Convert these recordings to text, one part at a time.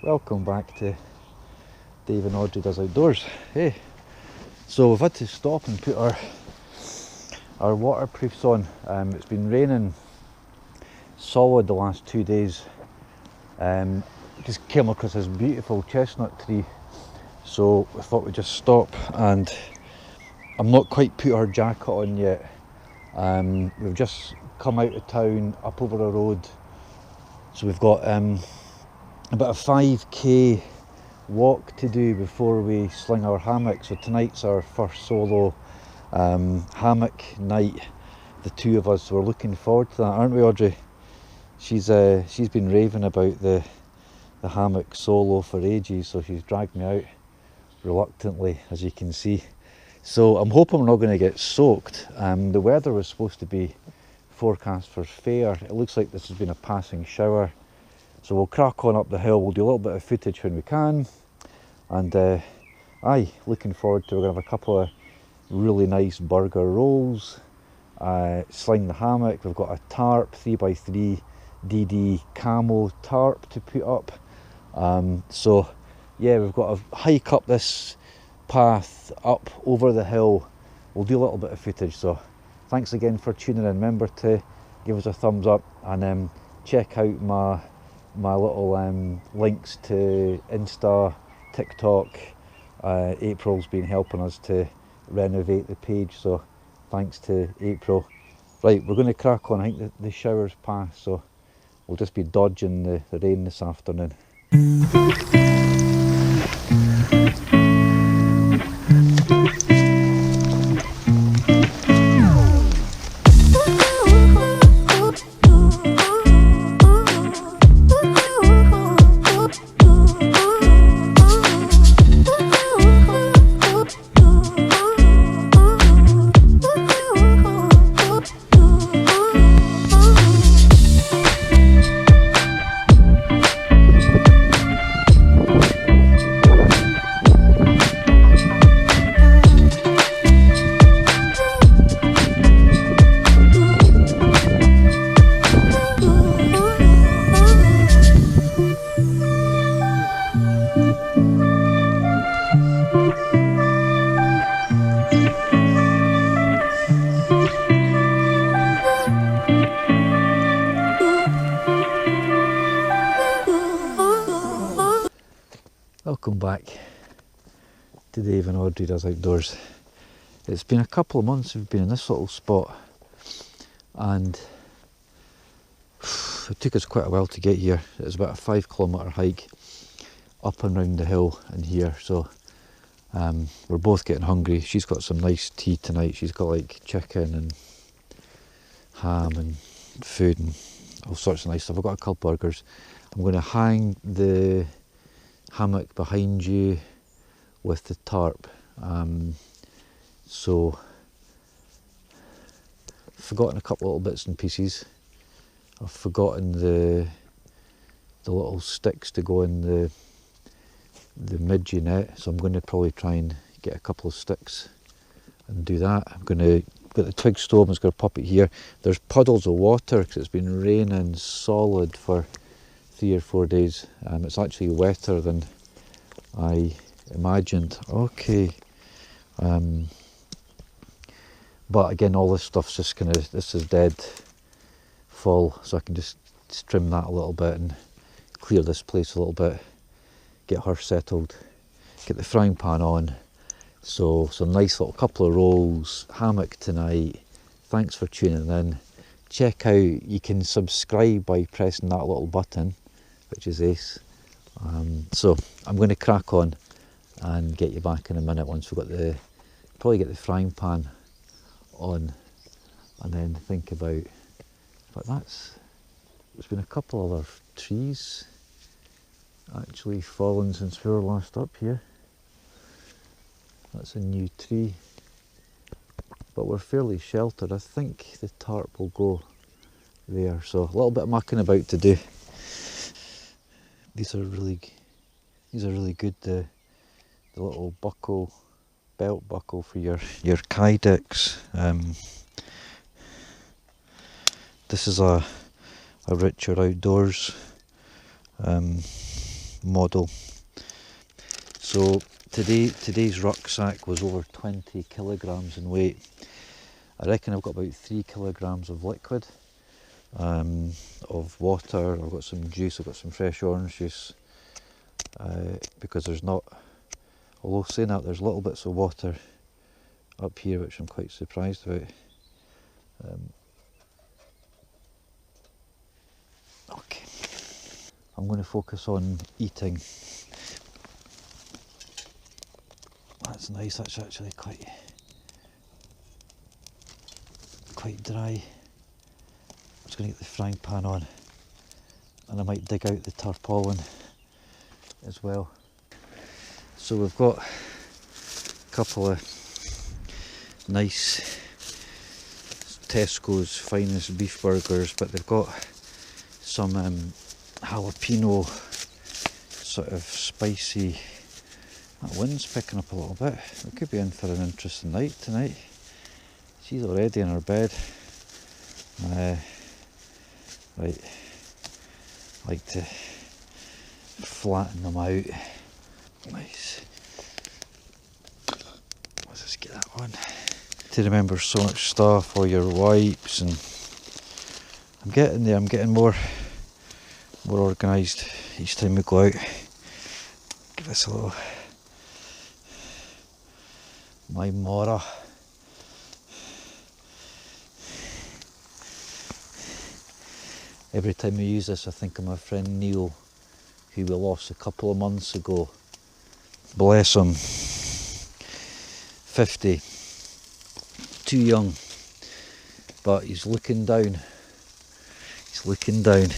Welcome back to Dave and Audrey Does Outdoors. Hey, so we've had to stop and put our waterproofs on. It's been raining solid the last 2 days. Just came across this beautiful chestnut tree, so we thought we'd just stop, and I'm not quite put our jacket on yet. We've just come out of town, up over a road, so we've got about a 5k walk to do before we sling our hammock. So tonight's our first solo hammock night, the two of us. So we're looking forward to that, aren't we, Audrey? She's been raving about the hammock solo for ages, so she's dragged me out reluctantly, as you can see. So I'm hoping we're not going to get soaked. The weather was supposed to be forecast for fair. It looks like this has been a passing shower. So we'll crack on up the hill. We'll do a little bit of footage when we can, and looking forward to, we're going to have a couple of really nice burger rolls, sling the hammock. We've got a tarp, 3x3 DD camo tarp to put up. So yeah, we've got to hike up this path up over the hill. We'll do a little bit of footage. So thanks again for tuning in. Remember to give us a thumbs up, and check out my little links to Insta, TikTok. April's been helping us to renovate the page, so thanks to April. Right, we're going to crack on. I think the shower's passed, so we'll just be dodging the rain this afternoon. Welcome back to Dave and Audrey Does Outdoors. It's been a couple of months we've been in this little spot, and it took us quite a while to get here. It was about a 5 km hike up and round the hill in here, so we're both getting hungry. She's got some nice tea tonight. She's got like chicken and ham and food and all sorts of nice stuff. I've got a couple burgers. I'm going to hang the hammock behind you with the tarp. So I've forgotten a couple little bits and pieces. I've forgotten the little sticks to go in the midgie net, so I'm going to probably try and get a couple of sticks and do that. I'm going to get the twig stove. I'm just going to pop it here. There's puddles of water because it's been raining solid for 3 or 4 days. It's actually wetter than I imagined. Okay. But again, all this stuff's just this is dead full, so I can just trim that a little bit and clear this place a little bit, get her settled, get the frying pan on. So some nice little couple of rolls, hammock tonight. Thanks for tuning in. Check out, you can subscribe by pressing that little button, which is ace. So I'm going to crack on and get you back in a minute once we've got probably get the frying pan on, and then think about, but there's been a couple other trees actually fallen since we were last up here. That's a new tree, but we're fairly sheltered. I think the tarp will go there, so a little bit of mucking about to do. These are really good. The little buckle, belt buckle for your kydex. This is a Richard Outdoors model. So today's rucksack was over 20 kilograms in weight. I reckon I've got about 3 kilograms of liquid, of water. I've got some juice, I've got some fresh orange juice, because there's not, although saying that, there's little bits of water up here which I'm quite surprised about. Okay, I'm going to focus on eating. That's nice, that's actually quite dry. I'm just going to get the frying pan on, and I might dig out the tarpaulin as well. So we've got a couple of nice Tesco's finest beef burgers, but they've got some jalapeno sort of spicy. That wind's picking up a little bit. We could be in for an interesting night tonight. She's already in her bed. Right, like to flatten them out. Nice. Let's just get that on. To remember so much stuff, all your wipes, and I'm getting there. I'm getting more organised each time we go out. Give this a little my Mora. Every time I use this, I think of my friend Neil, who we lost a couple of months ago. Bless him. 50. Too young. But he's looking down. He's looking down.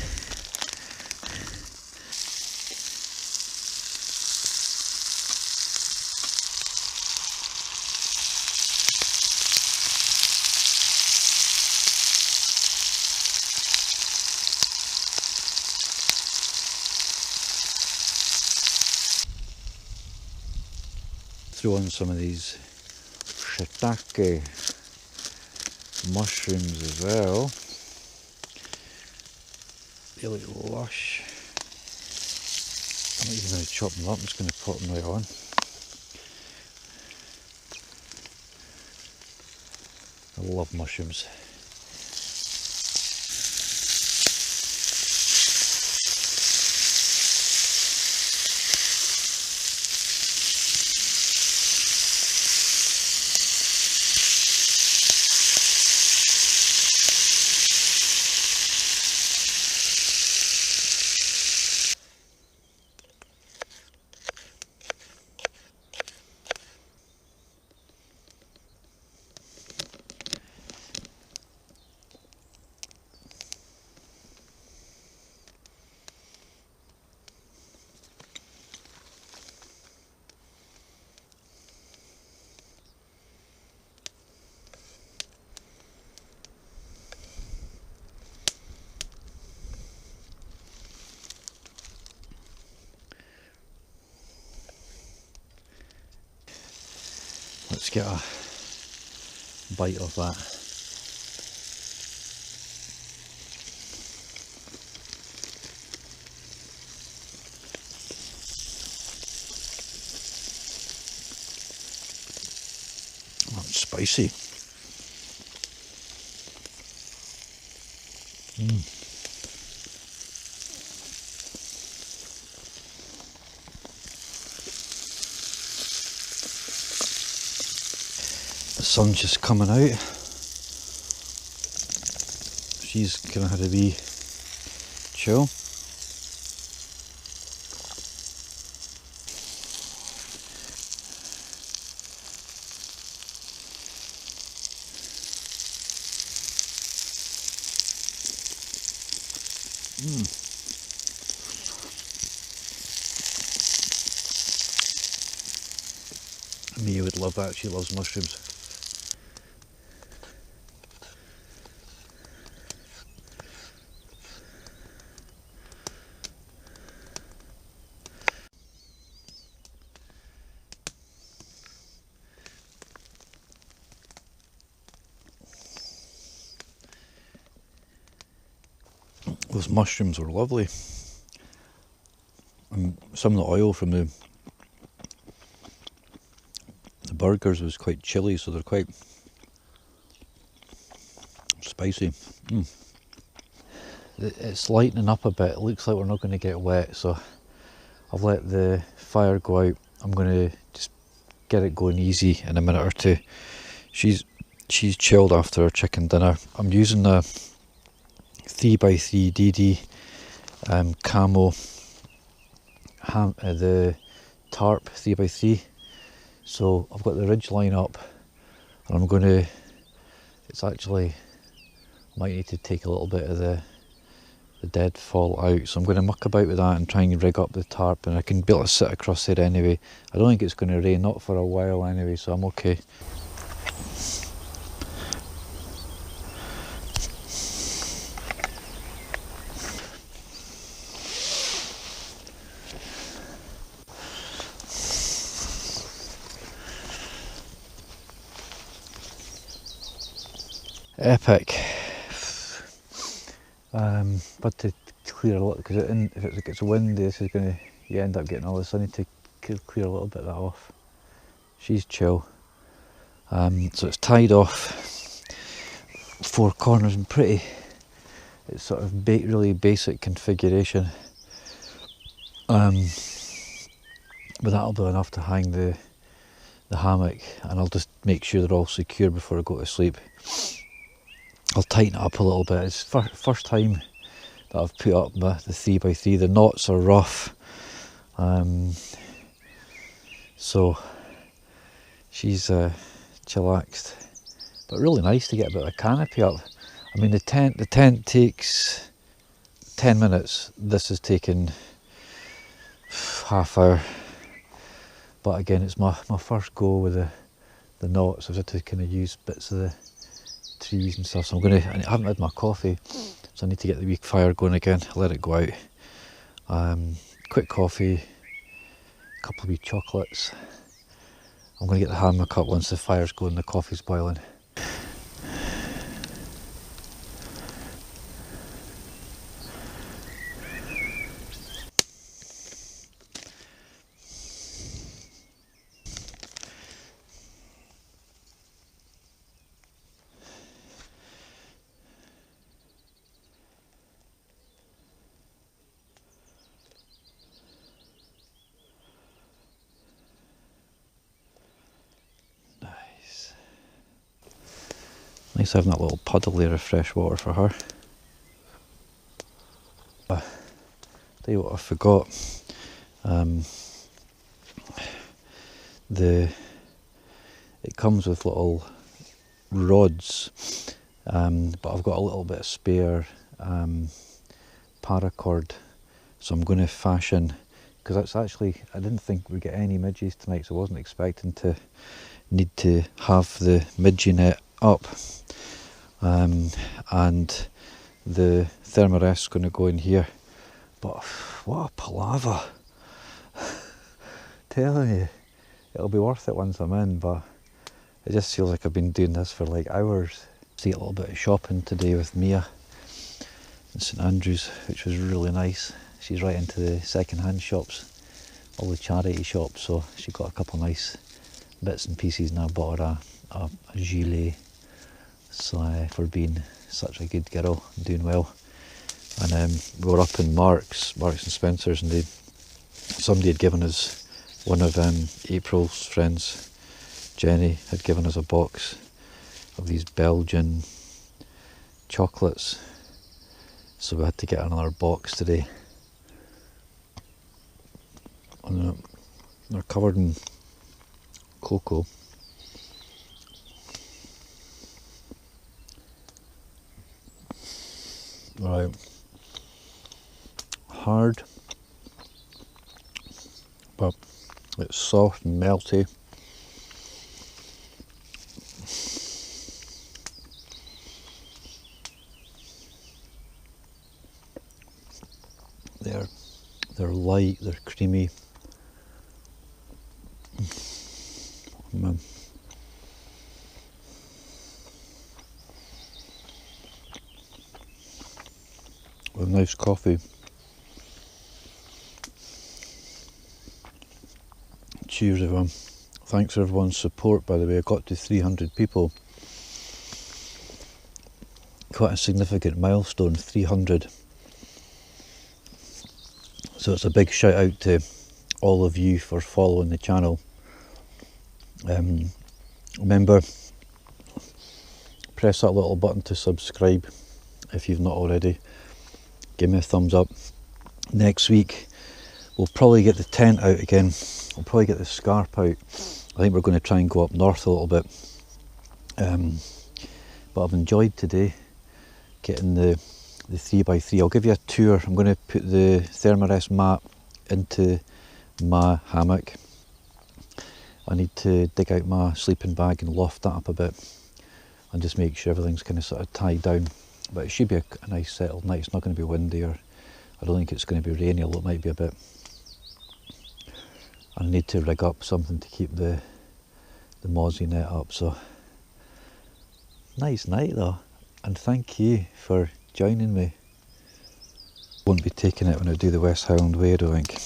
Throw on some of these Shiitake mushrooms as well. They look lush. I'm not even going to chop them up, I'm just going to put them right on. I love mushrooms. Let's get a bite of that. Oh, it's spicy. The sun's just coming out. She's kind of had a wee chill. Mia would love that, she loves mushrooms. Those mushrooms were lovely. And some of the oil from the burgers was quite chilly, so they're quite spicy. It's lightening up a bit. It looks like we're not going to get wet, so I've let the fire go out. I'm going to just get it going easy in a minute or two. She's chilled after her chicken dinner. I'm using a 3x3 DD camo the tarp 3x3. So I've got the ridge line up, and I'm going to, it's actually, I might need to take a little bit of the deadfall out, so I'm going to muck about with that and try and rig up the tarp, and I can be able to sit across there anyway. I don't think it's going to rain, not for a while anyway, so I'm okay. Epic. But to clear a lot, because if it gets windy, this is going to, you end up getting all this. I need to clear a little bit of that off. She's chill. So it's tied off four corners and pretty, it's sort of really basic configuration. But that'll be enough to hang the hammock, and I'll just make sure they're all secure before I go to sleep. I'll tighten it up a little bit. It's first time that I've put up the 3x3. The knots are rough, so she's chillaxed, but really nice to get a bit of a canopy up. I mean, the tent takes 10 minutes. This has taken half hour, but again, it's my first go with the knots. I've had to kind of use bits of the trees and stuff, so I haven't had my coffee, so I need to get the wee fire going again. Let it go out. Quick coffee, a couple of wee chocolates. I'm going to get the hammock up once the fire's going and the coffee's boiling. Nice having that little puddle there of fresh water for her. Tell you what I forgot. It comes with little rods, but I've got a little bit of spare paracord, so I'm going to fashion, because that's actually, I didn't think we'd get any midges tonight, so I wasn't expecting to need to have the midgie net up. And the thermarest's going to go in here, but what a palaver. Telling you, it'll be worth it once I'm in, but it just feels like I've been doing this for like hours. See a little bit of shopping today with Mia in St Andrews, which was really nice. She's right into the second-hand shops, all the charity shops, so she got a couple of nice bits and pieces, and I bought her a gilet. So for being such a good girl, doing well. And we were up in Marks and Spencer's, and somebody had given us, one of April's friends, Jenny, had given us a box of these Belgian chocolates, so we had to get another box today. And they're covered in cocoa. Right, hard, but it's soft and melty. They're light, they're creamy. With nice coffee. Cheers everyone. Thanks for everyone's support, by the way. I got to 300 people. Quite a significant milestone, 300. So it's a big shout out to all of you for following the channel. Remember, press that little button to subscribe if you've not already. Give me a thumbs up. Next week we'll probably get the tent out again. We'll probably get the scarp out. I think we're going to try and go up north a little bit. But I've enjoyed today getting the 3x3. I'll give you a tour. I'm going to put the Thermarest mat into my hammock. I need to dig out my sleeping bag and loft that up a bit and just make sure everything's kind of sort of tied down. But it should be a nice settled night. It's not going to be windy, or I don't think it's going to be rainy, although it might be a bit. I need to rig up something to keep the mozzie net up. So nice night though, and thank you for joining me. Won't be taking it when I do the West Highland Way, I don't think.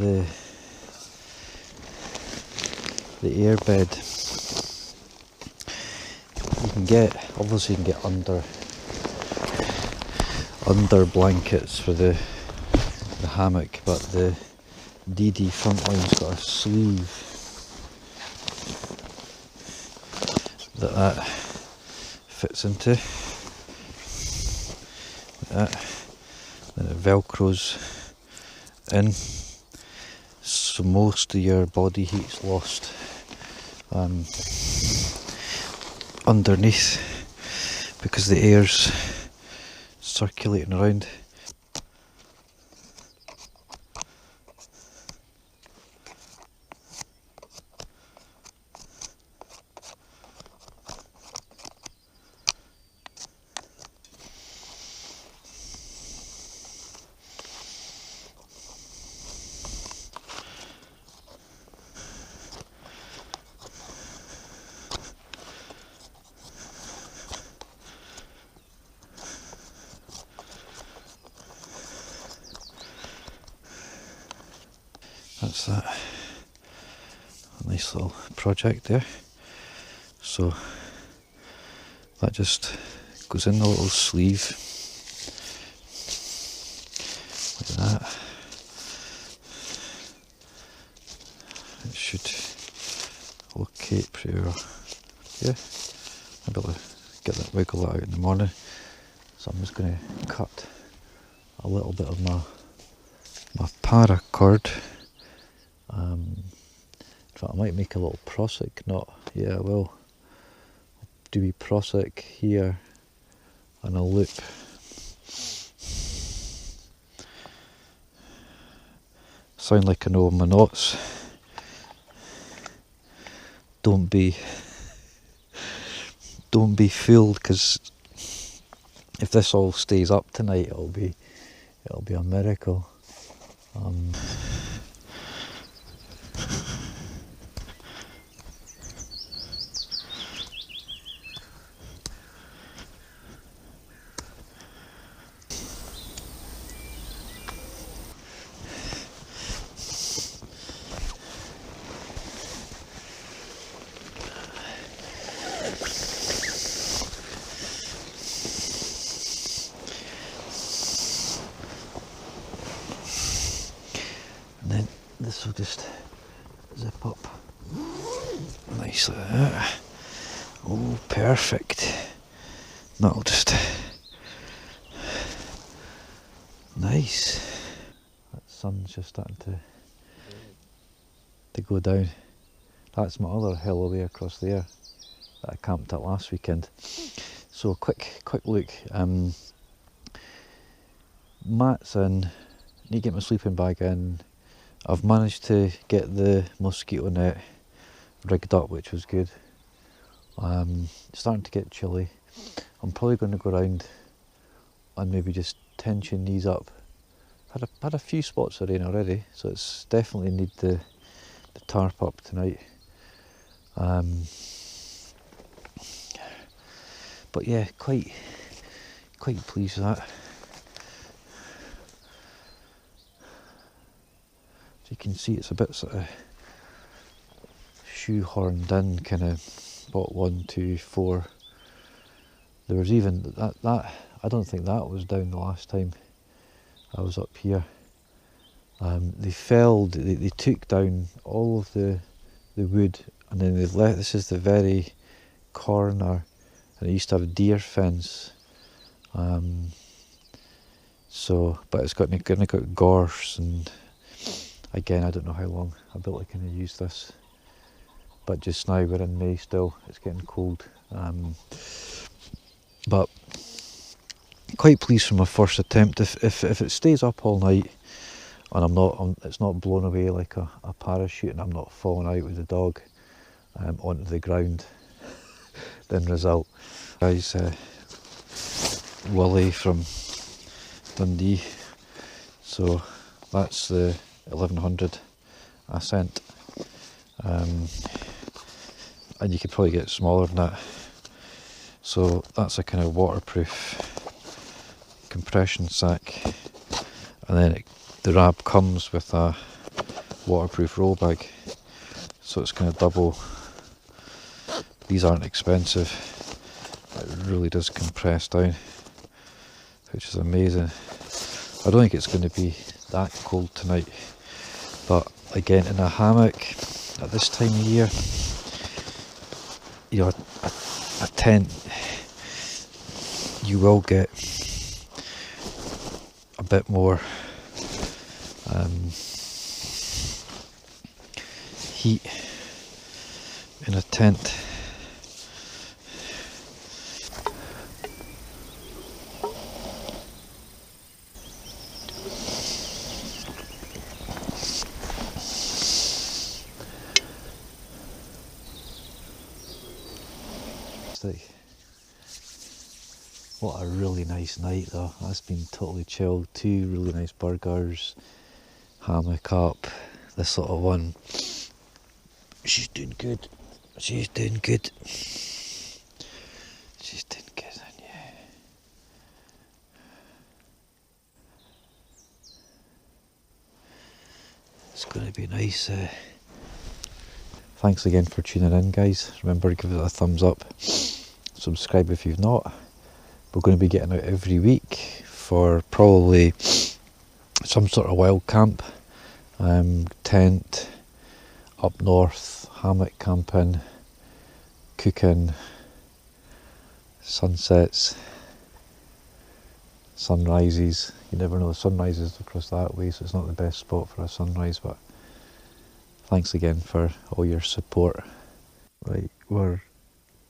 The airbed. You can get, obviously you can get under blankets for the hammock, but the DD Frontline's got a sleeve that fits into. Like that. Then it velcros in, so most of your body heat's lost underneath because the air's circulating around. That's that. A nice little project there. So that just goes in the little sleeve like that. It should locate pretty well. Yeah, I'll be able to get that, wiggle that out in the morning. So I'm just going to cut a little bit of my paracord. In fact, I might make a little prosec knot. Yeah, I will. Do a prosec here and a loop. Sound like I know my knots. Don't be fooled, because if this all stays up tonight, it'll be a miracle. This will just zip up nicely like that. Oh, perfect. That'll just nice. That sun's just starting to go down. That's my other hill away across there that I camped at last weekend. So a quick look. Mat's in. Need to get my sleeping bag in. I've managed to get the mosquito net rigged up, which was good. It's starting to get chilly. I'm probably going to go around and maybe just tension these up. Had a few spots of rain already, so it's definitely need the tarp up tonight. But yeah, quite pleased with that. you can see it's a bit sort of shoehorned in, kind of, what, 1, 2, 4. There was even that I don't think that was down the last time I was up here. They took down all of the wood, and then they left. This is the very corner, and it used to have a deer fence. So, but it's got gorse, and again, I don't know how long I'll be able to kind of use this. But just now we're in May still. It's getting cold. But quite pleased from my first attempt. If it stays up all night, and it's not blown away like a parachute, and I'm not falling out with the dog onto the ground, then result. Guys, Willie from Dundee. So that's the 1100 I sent. And you could probably get smaller than that. So that's a kind of waterproof compression sack, and then the wrap comes with a waterproof roll bag, so it's kind of double. These aren't expensive. It really does compress down, which is amazing. I don't think it's going to be that cold tonight, but again, in a hammock at this time of year, you know, a tent, you will get a bit more heat in a tent. What a really nice night though. That's been totally chilled. 2 really nice burgers, hammock up, this little one. She's doing good. She's doing good. She's doing good, and yeah. It's going to be nice. Thanks again for tuning in, guys. Remember, give it a thumbs up. Subscribe if you've not. We're going to be getting out every week for probably some sort of wild camp, tent, up north, hammock camping, cooking, sunsets, sunrises. You never know, the sunrise is across that way, so it's not the best spot for a sunrise, but thanks again for all your support. Right, we're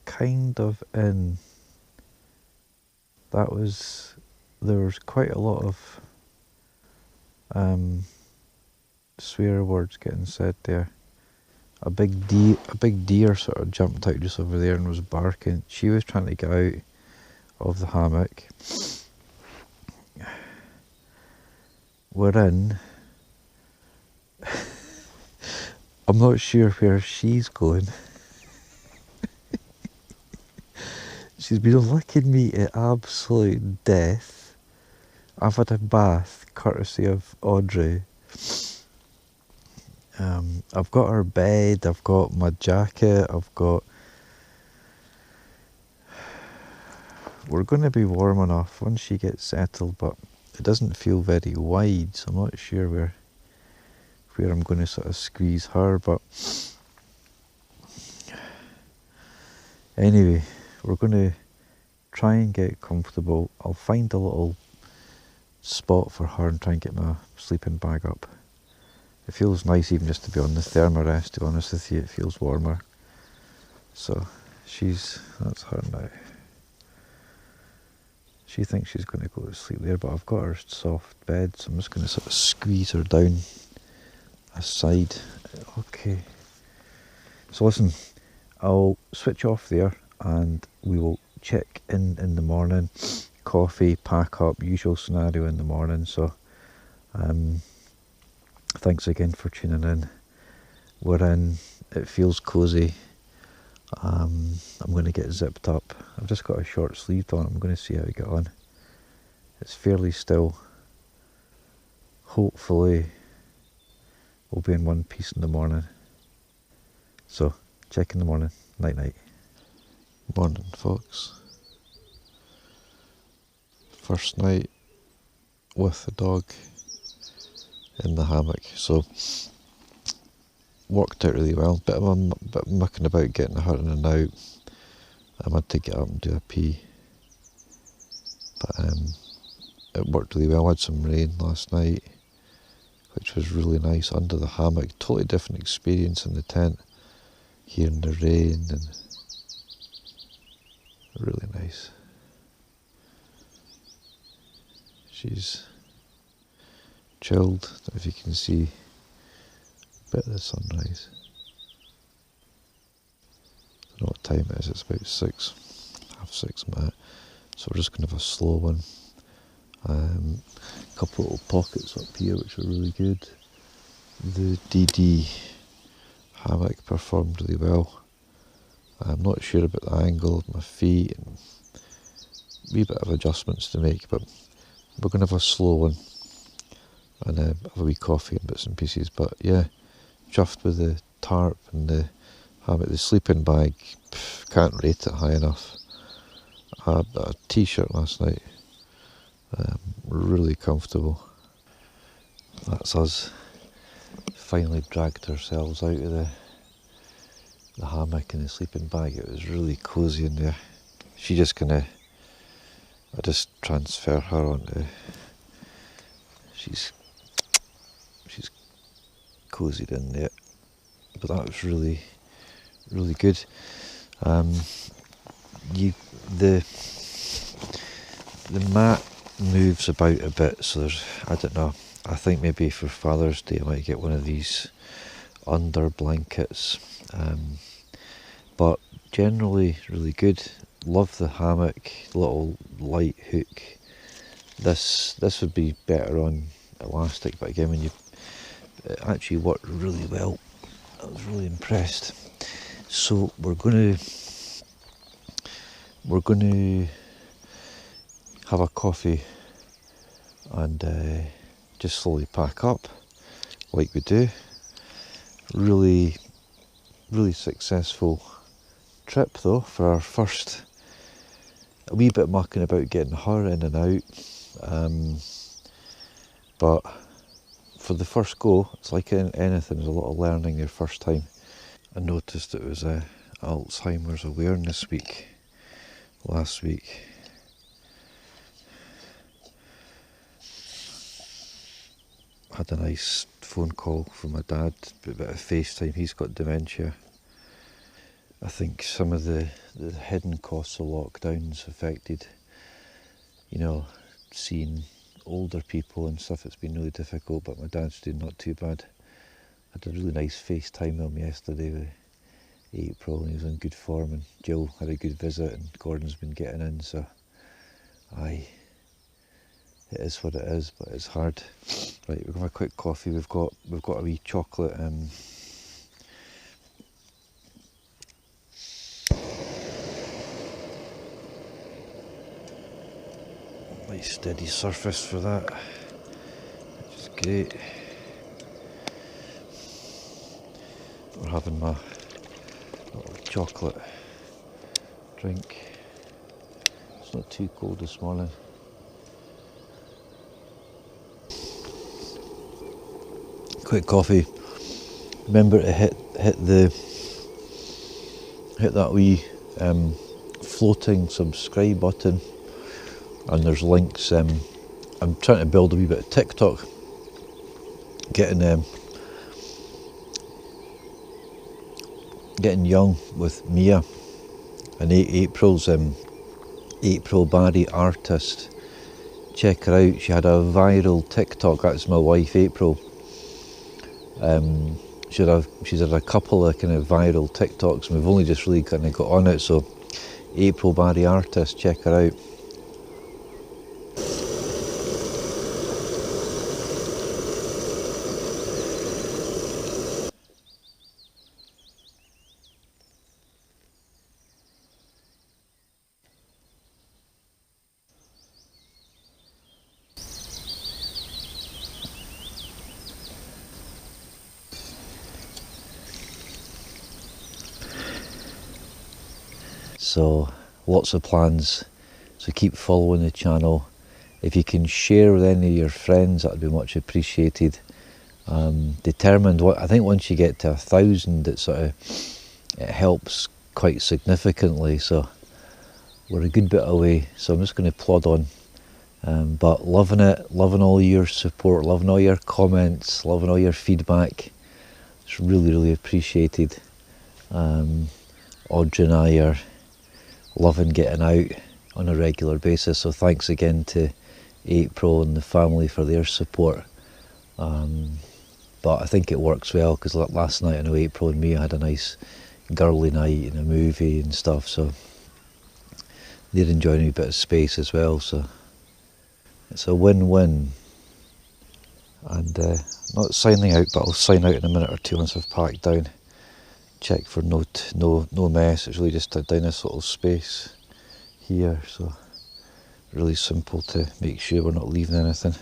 kind of in. There was quite a lot of swear words getting said there. A big deer sort of jumped out just over there and was barking. She was trying to get out of the hammock. We're in. I'm not sure where she's going. She's been licking me to absolute death. I've had a bath, courtesy of Audrey. I've got her bed, I've got my jacket, we're going to be warm enough once she gets settled, but it doesn't feel very wide, so I'm not sure where I'm going to sort of squeeze her, but anyway, we're going to try and get comfortable. I'll find a little spot for her and try and get my sleeping bag up. It feels nice even just to be on the thermarest, to be honest with you. It feels warmer. So that's her now. She thinks she's going to go to sleep there, but I've got her soft bed, so I'm just going to sort of squeeze her down aside. Okay. So listen, I'll switch off there and we will check in the morning. Coffee, pack up, usual scenario in the morning. So thanks again for tuning in. We're in, it feels cosy. I'm going to get zipped up. I've just got a short sleeve on. I'm going to see how we get on. It's fairly still. Hopefully we'll be in one piece in the morning. So, check in the morning. Night night. Morning, folks. First night with the dog in the hammock. So, worked out really well. Bit of mucking about getting her in and out. I had to get up and do a pee. But it worked really well. I had some rain last night, which was really nice under the hammock. Totally different experience in the tent. Hearing the rain and really nice. She's chilled. Don't know if you can see a bit of the sunrise. I don't know what time it is. It's about 6, half 6 minutes. So we're just going to have a slow one. A couple of little pockets up here which are really good. The DD hammock performed really well. I'm not sure about the angle of my feet and a wee bit of adjustments to make, but we're going to have a slow one and have a wee coffee and bits and pieces. But yeah, chuffed with the tarp and the hammock. The sleeping bag, can't rate it high enough. I had a t-shirt last night, really comfortable. That's us finally dragged ourselves out of the hammock and the sleeping bag. It was really cosy in there. She just I just transfer her onto, she's cozied in there. But that was really, really good. The mat moves about a bit, so there's, I don't know, I think maybe for Father's Day I might get one of these under blankets, but generally really good. Love the hammock, little light hook. This would be better on elastic, but again, it actually worked really well. I was really impressed. So we're going to have a coffee and just slowly pack up like we do. Really, really successful trip though for our first. A wee bit mucking about getting her in and out, but for the first go, it's like anything, there's a lot of learning your first time. I noticed it was Alzheimer's Awareness Week last week. Had a nice phone call from my dad, a bit of FaceTime. He's got dementia. I think some of the hidden costs of lockdowns affected, seeing older people and stuff. It's been really difficult, but my dad's doing not too bad. I had a really nice FaceTime with him yesterday with April, and he was in good form, and Jill had a good visit, and Gordon's been getting in, so aye, it is what it is, but it's hard. Right, we're going to have a quick coffee. We've got a wee chocolate nice steady surface for that, which is great. We're having my little chocolate drink. It's not too cold this morning. Quick coffee. Remember to hit that wee floating subscribe button, and there's links. I'm trying to build a wee bit of TikTok, getting young with Mia, and April's April Barry artist. Check her out. She had a viral TikTok. That's my wife April. She's had a couple of kind of viral TikToks, and we've only just really kind of got on it. So April Barry artist, check her out. So lots of plans, so keep following the channel. If you can share with any of your friends, that would be much appreciated. Determined, I think once you get to 1,000 it helps quite significantly, so we're a good bit away, so I'm just going to plod on. But loving it, loving all your support, loving all your comments, loving all your feedback. It's really, really appreciated. Audrey and I are loving getting out on a regular basis, so thanks again to April and the family for their support. But I think it works well, because last night I know April and me had a nice girly night and a movie and stuff, so they're enjoying a bit of space as well, so it's a win-win. And not signing out, but I'll sign out in a minute or two once I've packed down. Check for no mess. It's really just down this little space here, so really simple to make sure we're not leaving anything.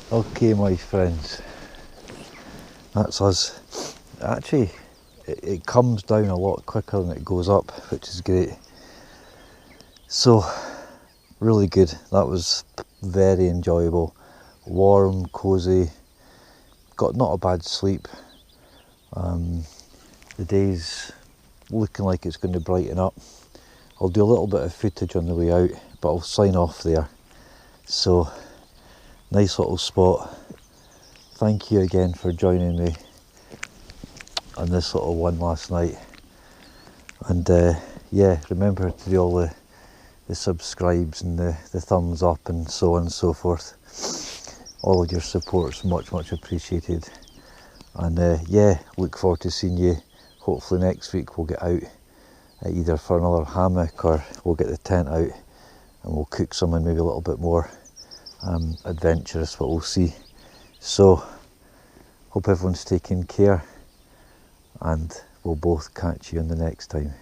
Okay, my friends, that's us. Actually, it comes down a lot quicker than it goes up, which is great. So, really good. That was very enjoyable. Warm, cosy, got not a bad sleep. The day's looking like it's going to brighten up. I'll do a little bit of footage on the way out, but I'll sign off there. So, nice little spot. Thank you again for joining me on this little one last night. And yeah, remember to do all the subscribes and the thumbs up and so on and so forth. All of your support's much appreciated. And yeah, look forward to seeing you. Hopefully next week we'll get out either for another hammock, or we'll get the tent out and we'll cook something maybe a little bit more adventurous, but we'll see. So hope everyone's taking care, and we'll both catch you in the next time.